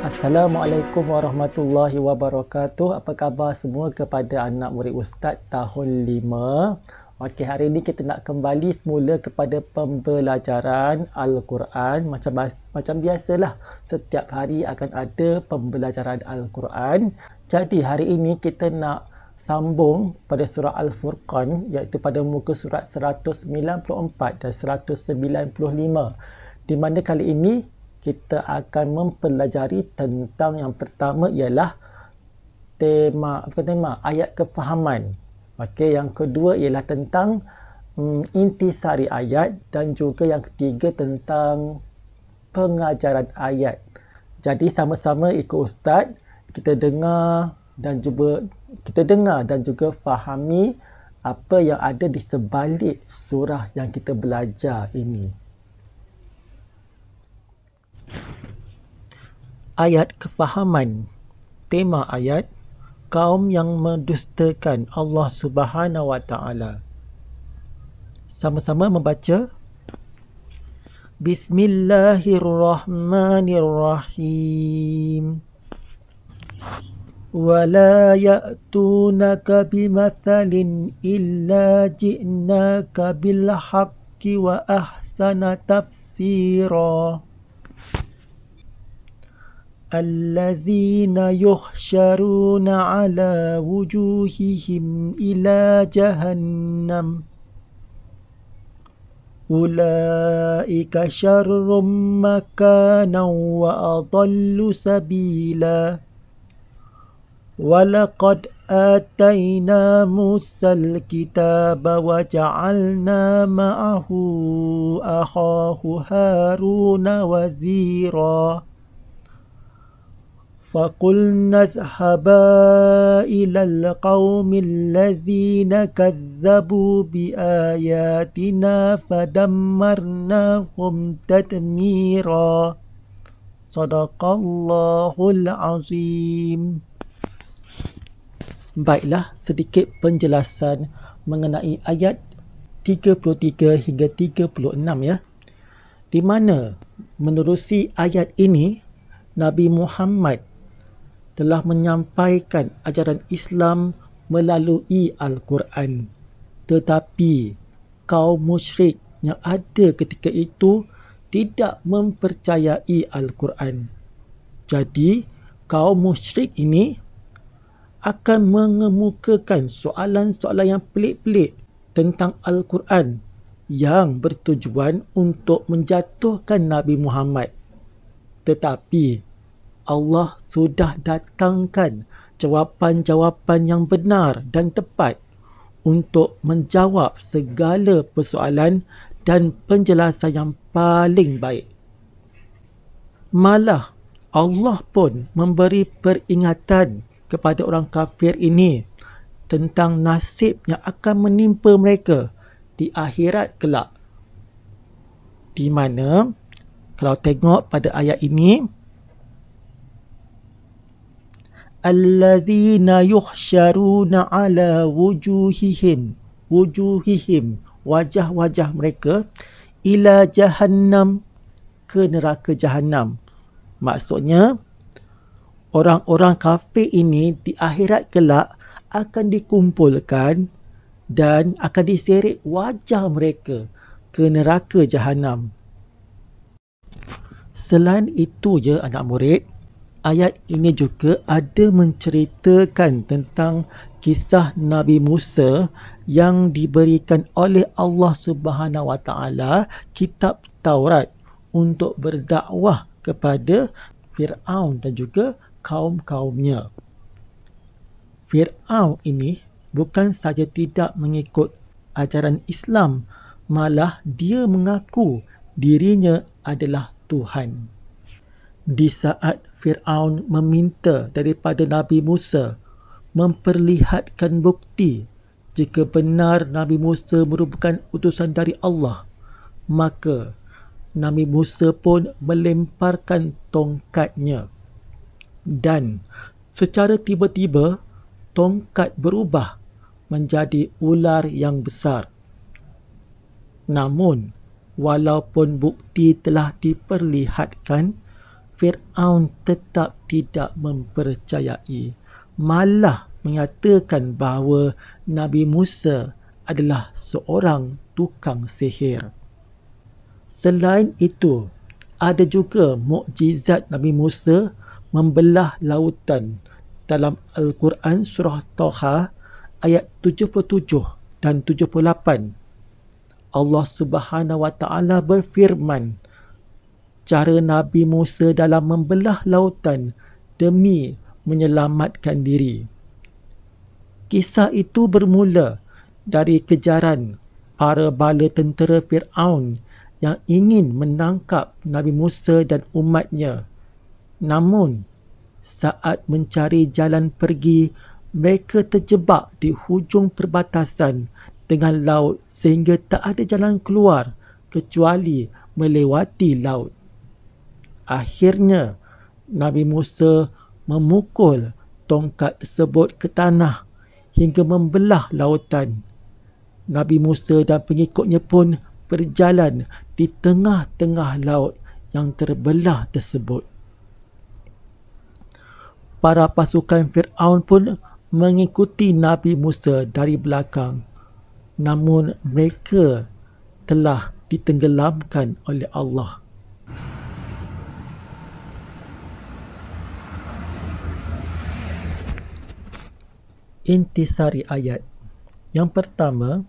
Assalamualaikum warahmatullahi wabarakatuh. Apa khabar semua kepada anak murid Ustaz tahun 5? Okey, hari ini kita nak kembali semula kepada pembelajaran Al-Quran. Macam biasalah, setiap hari akan ada pembelajaran Al-Quran. Jadi hari ini kita nak sambung pada surah Al-Furqan, iaitu pada muka surat 194 dan 195. Di mana kali ini kita akan mempelajari tentang yang pertama ialah ayat kefahaman. Okey, yang kedua ialah tentang intisari ayat, dan juga yang ketiga tentang pengajaran ayat. Jadi sama-sama ikut Ustaz, kita dengar dan juga fahami apa yang ada di sebalik surah yang kita belajar ini. Ayat kefahaman. Tema ayat: kaum yang mendustakan Allah Subhanahu wa taala. Sama-sama membaca. Bismillahirrahmanirrahim. Wala ya'tunaka bimathalin illa ji'naka bil haqqi wa ahsana tafsira. الذين يحشرون على وجوههم إلى جهنم أولئك شر مكانا وأضل سبيلا ولقد آتينا موسى الكتاب وجعلنا معه أخاه هارون وزيرا فقلنا اذهبا إلى القوم الذين كذبوا بآياتنا فدمرناهم تدميرا صدق الله العظيم. Baiklah, sedikit penjelasan mengenai ayat 33 hingga 36 ya. Di mana menerusi ayat ini Nabi Muhammad telah menyampaikan ajaran Islam melalui Al-Quran. Tetapi kaum musyrik yang ada ketika itu tidak mempercayai Al-Quran. Jadi kaum musyrik ini akan mengemukakan soalan-soalan yang pelik-pelik tentang Al-Quran yang bertujuan untuk menjatuhkan Nabi Muhammad. Tetapi Allah sudah datangkan jawapan-jawapan yang benar dan tepat untuk menjawab segala persoalan dan penjelasan yang paling baik. Malah Allah pun memberi peringatan kepada orang kafir ini tentang nasib yang akan menimpa mereka di akhirat kelak. Di mana kalau tengok pada ayat ini, alladzina yuhsyaruna ala wujuhihim, wajah-wajah mereka, ila jahannam, ke neraka jahannam. Maksudnya orang-orang kafir ini di akhirat kelak akan dikumpulkan dan akan diseret wajah mereka ke neraka jahannam. Selain itu ya anak murid, ayat ini juga ada menceritakan tentang kisah Nabi Musa yang diberikan oleh Allah Subhanahu wa taala kitab Taurat untuk berdakwah kepada Fir'aun dan juga kaum-kaumnya. Fir'aun ini bukan saja tidak mengikut ajaran Islam, malah dia mengaku dirinya adalah Tuhan. Di saat Fir'aun meminta daripada Nabi Musa memperlihatkan bukti jika benar Nabi Musa merupakan utusan dari Allah, maka Nabi Musa pun melemparkan tongkatnya. Dan secara tiba-tiba tongkat berubah menjadi ular yang besar. Namun walaupun bukti telah diperlihatkan, Fir'aun tetap tidak mempercayai, malah menyatakan bahawa Nabi Musa adalah seorang tukang sihir. Selain itu, ada juga mukjizat Nabi Musa membelah lautan dalam Al-Quran surah Taha ayat 77 dan 78. Allah Subhanahu Wa Taala berfirman, cara Nabi Musa dalam membelah lautan demi menyelamatkan diri. Kisah itu bermula dari kejaran para bala tentera Fir'aun yang ingin menangkap Nabi Musa dan umatnya. Namun, saat mencari jalan pergi, mereka terjebak di hujung perbatasan dengan laut sehingga tak ada jalan keluar kecuali melewati laut. Akhirnya, Nabi Musa memukul tongkat tersebut ke tanah hingga membelah lautan. Nabi Musa dan pengikutnya pun berjalan di tengah-tengah laut yang terbelah tersebut. Para pasukan Fir'aun pun mengikuti Nabi Musa dari belakang. Namun mereka telah ditenggelamkan oleh Allah. Intisari ayat. Yang pertama,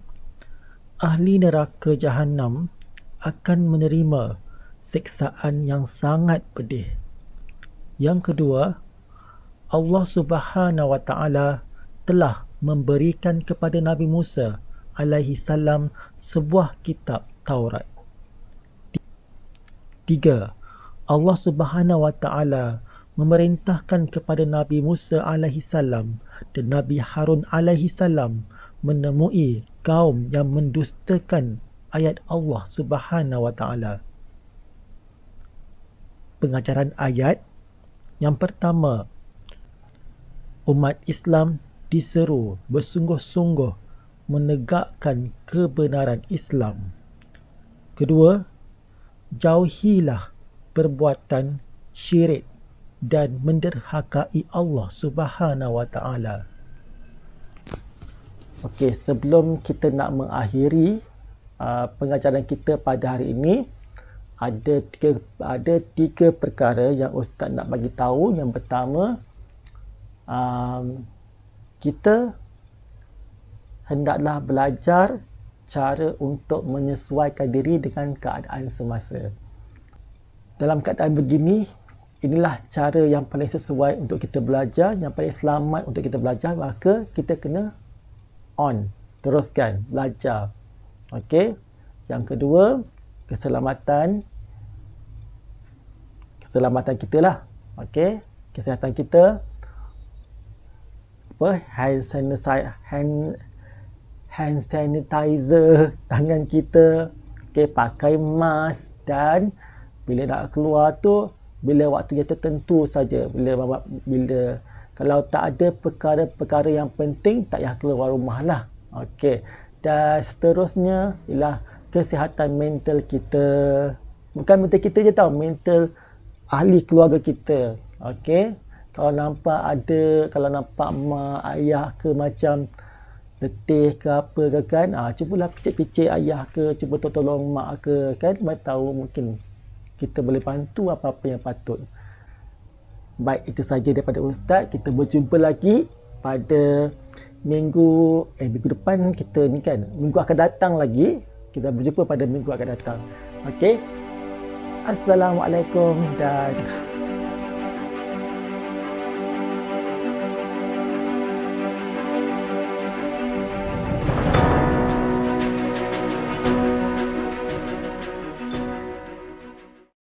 ahli neraka Jahannam akan menerima siksaan yang sangat pedih. Yang kedua, Allah Subhanahu Wa Taala telah memberikan kepada Nabi Musa alaihi salam sebuah kitab Taurat. 3. Allah Subhanahu Wa Taala memerintahkan kepada Nabi Musa alaihi salam dan Nabi Harun alaihi salam menemui kaum yang mendustakan ayat Allah Subhanahu Wa Taala. Pengajaran ayat. Yang pertama, umat Islam diseru bersungguh-sungguh menegakkan kebenaran Islam. Kedua, jauhilah perbuatan syirik dan menderhakai Allah Subhanahu Wa Taala. Okey, sebelum kita nak mengakhiri pengajaran kita pada hari ini, ada tiga perkara yang Ustaz nak bagi tahu. Yang pertama, kita hendaklah belajar cara untuk menyesuaikan diri dengan keadaan semasa. Dalam keadaan begini, inilah cara yang paling sesuai untuk kita belajar, yang paling selamat untuk kita belajar, maka kita kena teruskan belajar. Okey. Yang kedua, keselamatan kita lah. Okey, kesihatan kita, hand sanitizer tangan kita, okey, pakai mask, dan bila nak keluar tu bila waktu yang tertentu saja. Bila kalau tak ada perkara-perkara yang penting, tak payah keluar rumah lah. Okey. Dan seterusnya ialah kesihatan mental kita. Bukan mental kita je tau, mental ahli keluarga kita. Okey. Kalau nampak mak, ayah ke macam letih ke apa ke kan, cubalah picit-picit ayah ke, cuba tolong mak ke kan, bagi tahu mungkin kita boleh bantu apa-apa yang patut. Baik, itu saja daripada Ustaz. Kita berjumpa lagi pada minggu depan kita ni kan. Minggu akan datang lagi. Kita berjumpa pada minggu akan datang. Okey. Assalamualaikum dan